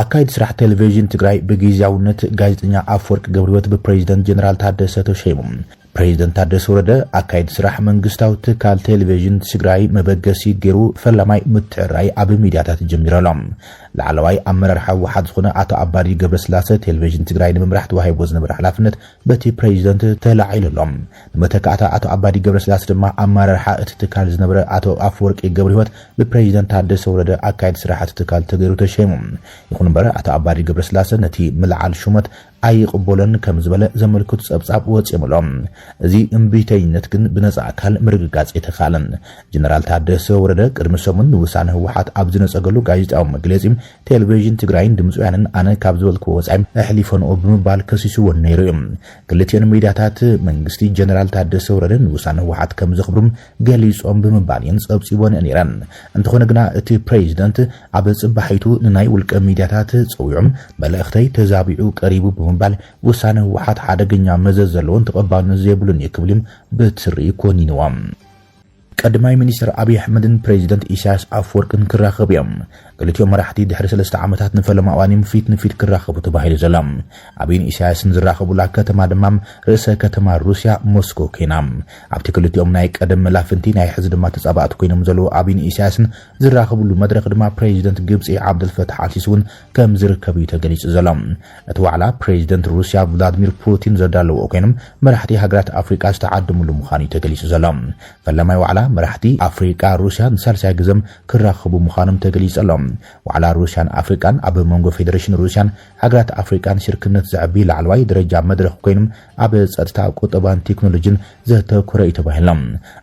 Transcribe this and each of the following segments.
አካይድ ስራሕ ቴሌቪዥን ትግራይ በጊዜያውነት ጋዜጠኛ አፈወርቅ ገብረህይወት በፕሬዝዳንት ጀነራል ታደሰ ተሸይሙ ፕሬዝዳንት ታደሰ ወረደ አካይድ ስራሕ መንግስታዊ ትካል ቴሌቪዥን ትግራይ መበገሲ ገይሩ ፈላማይ ምትዕራይ ኣብ ሚድያታት ጀሚሮሎም ላዕለዋይ ኣመራርሓ ወሓድ ዝኾነ ኣቶ ኣባዲ ገብረስላሴ ቴሌቪዥን ትግራይ ንምምራሕ ተዋሂቦ ዝነበረ ሓላፍነት በቲ ፕሬዝዳንት ተላዒሎም ንመተካእታ ኣቶ ኣባዲ ገብረስላሴ ድማ ኣመራርሓ እቲ ትካል ዝነበረ ኣቶ ኣፈወርቂ ገብረህይወት ብፕሬዝዳንት ታደሰ ወረደ አካይድ ስራሕ እቲ ትካል ተገይሩ ተሸይሙ ይኹን እምበር ኣቶ ኣባዲ ገብረስላሴ ነቲ ምልዓል ሹመት ኣይቅበለን ከም ዝበለ ዘመልክቱ ጸብጻብ ወጽየምሎም እዚ እምቢተኝነት ግን ብነጻ አካል ምርግጋጽ የተኻለን ጀነራል ታደሰ ወረደ ቅድሚ ሰሙን ንውሳነ ህወሓት ኣብ ዝነጸገሉ ጋዜጣዊ መግለጺ ቴሌቪዥን ትግራይን ድምጽ ወያነን ኣነ ካብ ዝበልኩ ወጻይም ኣሕሊፎን ብምባል ከሲሱ ነይሩ ክልቲአን ሚድያታት መንግስቲ ጀነራል ታደሰ ወረደ ንውሳነ ህወሓት ከም ዘኽብሩም ገሊጾም ብምባልን ጸብጺቦን ነይረን እንተኾነ ግና እቲ ፕሬዝዳንት ኣብ ጽባሒቱ ንናይ ውልቀ ሚድያታት ጸዊዖም መልእኽተይ ተዛቢዑ ቀሪቡ ባል ውሳነ ህወሓት ሓደገኛ መዘዝ ዘለዎን ተቀባልነት ዘይብሉን ይክብልም በትሪ ኮኒነዋም ቀድማይ ሚኒስትር አብይ አሕመድን ፕሬዝዳንት ኢሳያስ አፈወርቅን ክራኸብዮም ክልቲኦም መራሕቲ ድሕሪ 3 ዓመታት ንፈለማ እዋን ፊት ክራኸቡ ተባሂሉ ዘሎም አብይን ኢሳያስን ዝራኸቡላ ከተማ ድማ ርእሰ ከተማ ሩስያ ሞስኮ ኮይናም ኣብቲ ክልቲኦም ናይ ቀደም መላፍንቲ ናይ ሕዚ ድማ ተጻባእት ኮይኖም ዘለው አብይን ኢሳያስን ዝራኸቡሉ መድረክ ድማ ፕሬዝዳንት ግብጺ ዓብደልፈታሕ አልሲሲን ከም ዝርከቡ ተገሊጹ ዘሎም እቲ ዋዕላ ፕሬዝዳንት ሩስያ ቭላድሚር ፑቲን ዘዳለው ኮይኖም መራሕቲ ሃገራት አፍሪካ ዝተዓደሙሉ ምዃኑ ተገሊጹ ዘሎም ፈለማይ ዋዕላ መራሕቲ አፍሪካ ሩስያ ንሳልሳይ ግዘም ክራኸቡ ምዃኖም ተገሊጸሎም ዋዕላ ሩስያን አፍሪካን ኣብ መንጎ ፌደሬሽን ሩስያን ሃገራት አፍሪካን ሽርክነት ዘዕቢ ላዕለዋይ ደረጃ መድረክ ኮይኖም ኣብ ጸጥታ ቁጠባን ቴክኖሎጂን ዘተኮረ ተባሂሎም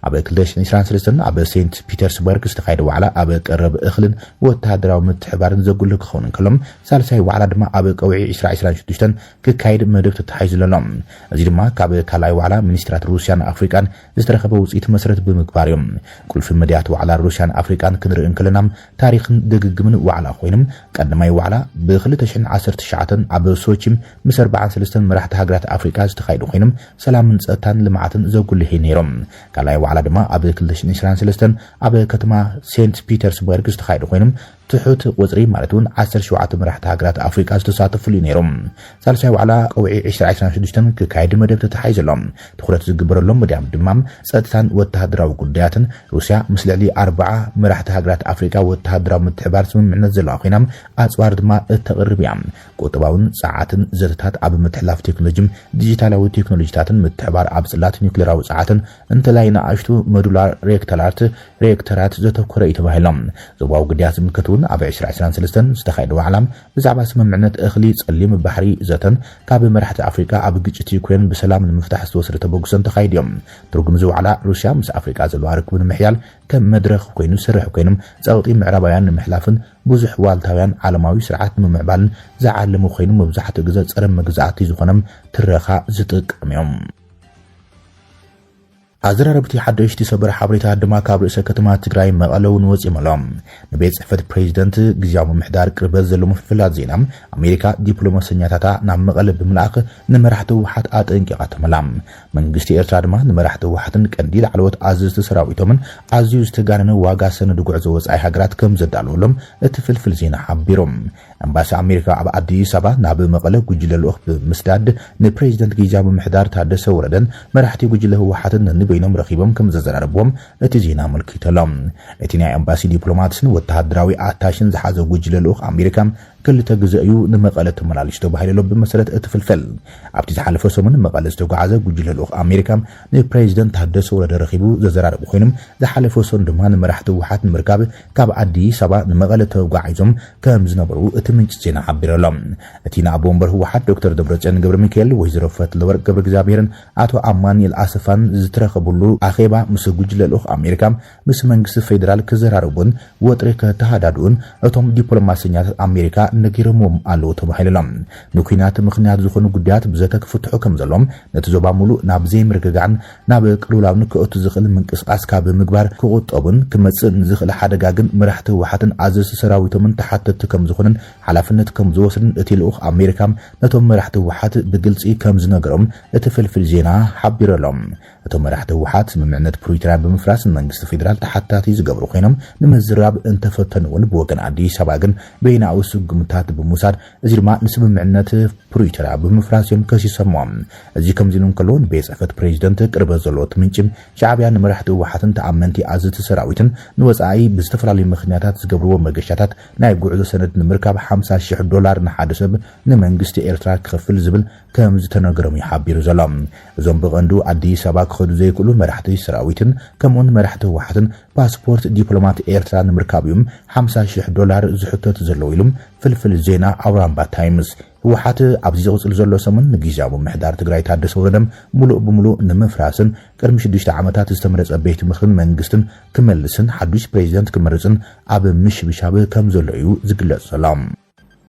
ኣብ 2023 ኣብ ሴንት ፒተርስበርግ ዝተኻየደ ዋዕላ ኣብ ቀረብ እኽልን ወተሃደራዊ ምትሕባርን ዘጉልህ ክኸውን ከሎም ሳልሳይ ዋዕላ ድማ ኣብ ቀውዒ 2026 ክካየድ መደብ ተተሓሒዙሎም እዚ ድማ ካብ ካልኣይ ዋዕላ ሚኒስትራት ሩስያን አፍሪካን ዝተረኸበ ውጽኢት መሰረት ብምግባር ቁልፊ መድያት ዋዕላ ሩስያን አፍሪካን ክንርኢ ከለና ታሪኽን ደግግምን ዋዕላ ኮይኖም ቀድማይ ዋዕላ ብ2019 ኣብ ሶቺም ምስ 43 መራሕቲ ሃገራት አፍሪካ ዝተኻየዱ ኮይኖም ሰላምን ጸጥታን ልምዓትን ዘጉልህ ነይሮም ካልኣይ ዋዕላ ድማ ኣብ 2023 ኣብ ከተማ ሴንት ፒተርስበርግ ዝተኻየዱ ኮይኖም ትሑት ቁጽሪ ማለት እውን 17 መራሕቲ ሃገራት አፍሪካ ዝተሳተፉሉ ነይሮም ሳልሳይ ዋዕላ ቀውዒ 2026 ክካየድ መደብ ተተሓሒዙሎም ትኩረት ዝግበረሎም መድያም ድማ ጸጥታን ወተሃደራዊ ጉዳያትን ሩስያ ምስ ልዕሊ 40 መራሕቲ ሃገራት አፍሪካ ወተሃደራዊ ምትሕባር ስምምዕነት ዘለዋ ኮይኖም ኣጽዋር ድማ እተቕርብ እያ ቁጠባውን ጸዓትን ዘተታት ኣብ ምትሕላፍ ቴክኖሎጂን ዲጂታላዊ ቴክኖሎጂታትን ምትሕባር ኣብ ጽላት ኒውክሌራዊ ጸዓትን እንተላይ ንኣሽቱ ሞዱላር ሬክተራት ዘተኮረ ተባሂሎም ዞባዊ ጉዳያት ዝምልከቱ ኣብ 2023 ዝተኻየደ ዋዕላ ብዛዕባ ስምምዕነት እኽሊ ጸሊም ባሕሪ ዘተን ካብ መራሕቲ አፍሪካ ኣብ ግጭት ዩክሬን ብሰላም ንምፍታሕ ዝተወሰደ ተበግሶን ተኻይድዮም ትርጉም እዚ ዋዕላ ሩስያ ምስ አፍሪካ ዘለዋ ርክብ ንምሕያል ከም መድረኽ ኮይኑ ስራሕ ኮይኖም ጸውጢ ምዕራባውያን ንምሕላፍን ብዙሕ ዋልታውያን ዓለማዊ ስርዓት ንምዕባልን ዝዓለሙ ኮይኑ መብዛሕትኡ ግዜ ጸረ መግዛእቲ ዝኾነም ትረኻ ዝጥቀምዮም ኣዘራረብቲ ሓደሽቲ ሰበር ሓበሬታ ድማ ካብ ርእሰ ከተማ ትግራይ መቐለውን ወጽየምሎም ንቤት ጽሕፈት ፕሬዝዳንት ግዝያዊ ምምሕዳር ቅርበት ዘለዎ ፍልፍላት ዜና ኣሜሪካ ዲፕሎማስያታታ ናብ መቐለ ብምልኣኽ ንመራሕቲ ህወሓት ኣጠንቂቓ ተመላም መንግስቲ ኤርትራ ድማ ንመራሕቲ ህወሓትን ቀንዲ ላዕለዎት ኣዘዝቲ ሰራዊቶምን ኣዝዩ ዝተጋነነ ዋጋ ሰነድ ጉዕዞ ወጻኢ ሃገራት ከም ዘዳለወሎም እቲ ፍልፍል ዜና ሓቢሮም ኣምባሲ ኣሜሪካ ኣብ ኣዲስ አበባ ናብ መቐለ ጉጅለ ልኡኽ ብምስዳድ ንፕሬዝዳንት ግዝያዊ ምምሕዳር ታደሰ ወረደን መራሕቲ ጉጅለ ህወሓትን በይኖም ረኺቦም ከም ዘዘራረቦም እቲ ዜና መልክተሎም እቲ ናይ ኣምባሲ ዲፕሎማትስን ወተሃደራዊ ኣታሽን ዝሓዘ ጉጅለ ልኡኽ ኣሜሪካ ክልተ ግዜኡ ንመቐለ ተመላልሽ ተባሂሉ ብመሰረት እቲ ፍልፍል ኣብቲ ዝሓለፈ ሰሙን መቐለ ዝተጓዓዘ ጉጅለ ልኡኽ ኣሜሪካ ንፕሬዝዳንት ታደሰ ወረደ ረኺቡ ዘዘራረቡ ኮይኖም ዝሓለፈ ሰሙን ድማ ንመራሕቲ ህወሓት ንምርካብ ካብ ኣዲስ አበባ ንመቐለ ተጓዒዞም ከም ዝነበሩ እቲ ምንጭ ዜና ሓቢሮሎም እቲ ናብይ ወንበር ህወሓት ዶክተር ደብረጽዮን ገብረ ሚካኤል ወይዘሮ ፈትለወርቅ ገብረ እግዚአብሔርን ኣቶ ኣማኑኤል ኣሰፋን ዝተረኸቡሉ ኣኼባ ምስ ጉጅለ ልኡኽ ኣሜሪካ ምስ መንግስቲ ፌደራል ክዘራረቡን ወጥሪ ከተሃዳድኡን እቶም ዲፕሎማስያታት ኣሜሪካ ነጊሮም ኣለው ተባሂሎም ንኩናት ምኽንያት ዝኾኑ ጉዳያት ብዘተ ክፍትሑ ከም ዘሎም ነቲ ዞባ ሙሉእ ናብ ዘይምርግጋዕን ናብ ቅልውላውን ክእቱ ዝኽእል ምንቅስቃስ ካብ ምግባር ክቁጠቡን ክመጽእ ንዝኽእል ሓደጋ ግን መራሕቲ ህወሓትን ኣዘዝቲ ሰራዊቶምን ተሓተቲ ከም ዝኾኑን ሓላፍነት ከም ዝወስድን እቲ ልኡኽ ኣሜሪካ ነቶም መራሕቲ ህወሓት ብግልጺ ከም ዝነገሮም እቲ ፍልፍል ዜና ሓቢሮሎም እቶም መራሕቲ ህወሓት ስምምዕነት ፕሪቶሪያ ብምፍራስ መንግስቲ ፌደራል ተሓታቲ ዝገብሩ ኮይኖም ንምዝራብ እንተፈተኑውን ብወገን አዲስ አበባ ግን በይናዊ ስጉምታት ብምውሳድ እዚ ድማ ንስምምዕነት ፕሪቶሪያ ብምፍራስ እዮም ከሲሰሞም እዚ ከምዚኑን ከሎን ቤጽፈት ፕሬዝዳንት ቅርበት ዘለዎት ምንጭም ሻዕብያ ንመራሕቲ ህወሓትን ተኣመንቲ ኣዝቲ ሰራዊትን ንወጻኢ ብዝተፈላለዩ ምኽንያታት ዝገብርዎ መገሻታት ናይ ጉዕዞ ሰነድ ንምርካብ $50,000 ንሓደ ሰብ ንመንግስቲ ኤርትራ ክኸፍል ዝብል ከም ዝተነገሮም ይሓቢሩ ዘሎም እዞም ብቐንዱ አዲስ አበባ ክኸዱ ዘይክእሉ መራሕቲ ሰራዊትን ከምኡን መራሕቲ ህወሓትን ፓስፖርት ዲፕሎማት ኤርትራ ንምርካብ እዮም $50,000 ዝሕተት ዘለው ኢሎም ፍልፍል ዜና አውራምባ ታይምስ ህወሓት ኣብዚ ዝቕፅል ዘሎ ሰሙን ንጊዜያዊ ምሕዳር ትግራይ ታደሰ ወረደም ሙሉእ ብምሉእ ንምፍራስን ቅድሚ 6 ዓመታት ዝተመረጸ ቤት ምኽርን መንግስትን ክመልስን ሓዱሽ ፕሬዝዳንት ክመርጽን ኣብ ምሽብሻብ ከም ዘሎ እዩ ዝግለጽ ዘሎ